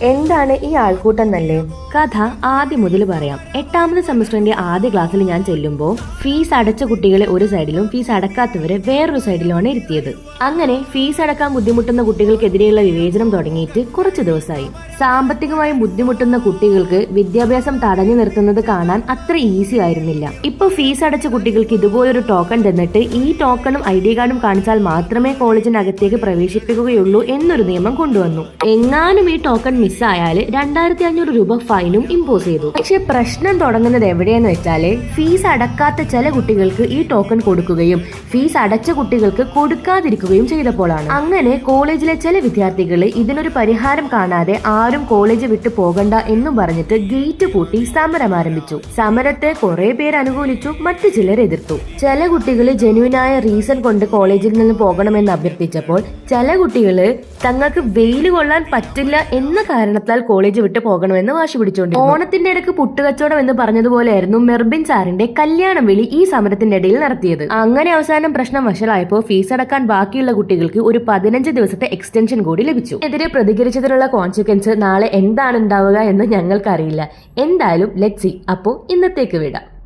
എന്താണ് ഈ ആൾക്കൂട്ടം എന്നല്ലേ? കഥ ആദ്യം മുതൽ പറയാം. 8ാമത് സെമസ്റ്ററിന്റെ ആദ്യ ക്ലാസ്സിൽ ഞാൻ ചെല്ലുമ്പോൾ ഫീസ് അടച്ച കുട്ടികളെ ഒരു സൈഡിലും ഫീസ് അടക്കാത്തവരെ വേറൊരു സൈഡിലുമാണ് ഇരുത്തിയത്. അങ്ങനെ ഫീസ് അടക്കാൻ ബുദ്ധിമുട്ടുന്ന കുട്ടികൾക്കെതിരെയുള്ള വിവേചനം തുടങ്ങിയിട്ട് കുറച്ചു ദിവസമായി. സാമ്പത്തികമായി ബുദ്ധിമുട്ടുന്ന കുട്ടികൾക്ക് വിദ്യാഭ്യാസം തടഞ്ഞു നിർത്തുന്നത് കാണാൻ അത്ര ഈസി ആയിരുന്നില്ല. ഇപ്പൊ ഫീസ് അടച്ച കുട്ടികൾക്ക് ഇതുപോലൊരു ടോക്കൺ തന്നിട്ട് ഈ ടോക്കണും ID കാർഡും കാണിച്ചാൽ മാത്രമേ കോളേജിനകത്തേക്ക് പ്രവേശിപ്പിക്കുകയുള്ളൂ എന്നൊരു നിയമം കൊണ്ടുവന്നു. എങ്ങാനും ഈ ടോക്കൺ മിസ്സായാൽ 2500 രൂപ ഫൈനും ഇമ്പോസ് ചെയ്തു. പക്ഷെ പ്രശ്നം തുടങ്ങുന്നത് എവിടെയെന്ന് വെച്ചാല് ഫീസ് അടക്കാത്ത ചില കുട്ടികൾക്ക് ഈ ടോക്കൺ കൊടുക്കുകയും ഫീസ് അടച്ച കുട്ടികൾക്ക് കൊടുക്കാതിരിക്കുകയും ചെയ്തപ്പോഴാണ്. അങ്ങനെ കോളേജിലെ ചില വിദ്യാർത്ഥികൾ ഇതിനൊരു പരിഹാരം കാണാതെ ആരും കോളേജ് വിട്ടു പോകണ്ട എന്നും പറഞ്ഞിട്ട് ഗേറ്റ് പൂട്ടി സമരം ആരംഭിച്ചു. സമരത്തെ കുറെ പേര് അനുകൂലിച്ചു, മറ്റു ചിലർ എതിർത്തു. ചില കുട്ടികൾ ജെന്യുവിനായ റീസൺ കൊണ്ട് കോളേജിൽ നിന്ന് പോകണമെന്ന് അഭ്യർത്ഥിച്ചപ്പോൾ ചില കുട്ടികള് തങ്ങൾക്ക് വെയിൽ കൊള്ളാൻ പറ്റില്ല എന്ന കാരണത്താൽ കോളേജ് വിട്ട് പോകണമെന്ന് വാശി പിടിച്ചോണ്ട്. ഓണത്തിന്റെ ഇടയ്ക്ക് പുട്ടുകച്ചവടം എന്ന് പറഞ്ഞതുപോലെയായിരുന്നു മെർബിൻ സാറിന്റെ കല്യാണം വിളി ഈ സമരത്തിന്റെ ഇടയിൽ നടത്തിയത്. അങ്ങനെ അവസാനം പ്രശ്നം വഷളായപ്പോൾ ഫീസ് അടക്കാൻ ബാക്കിയുള്ള കുട്ടികൾക്ക് ഒരു 15 ദിവസത്തെ എക്സ്റ്റൻഷൻ കൂടി ലഭിച്ചു. എതിരെ പ്രതികരിച്ചതിനുള്ള കോൺസിക്വൻസ് നാളെ എന്താണ് ഉണ്ടാവുക എന്ന് ഞങ്ങൾക്കറിയില്ല. എന്തായാലും ലെറ്റ്സ് സീ. അപ്പോ ഇന്നത്തേക്ക് വിടാം.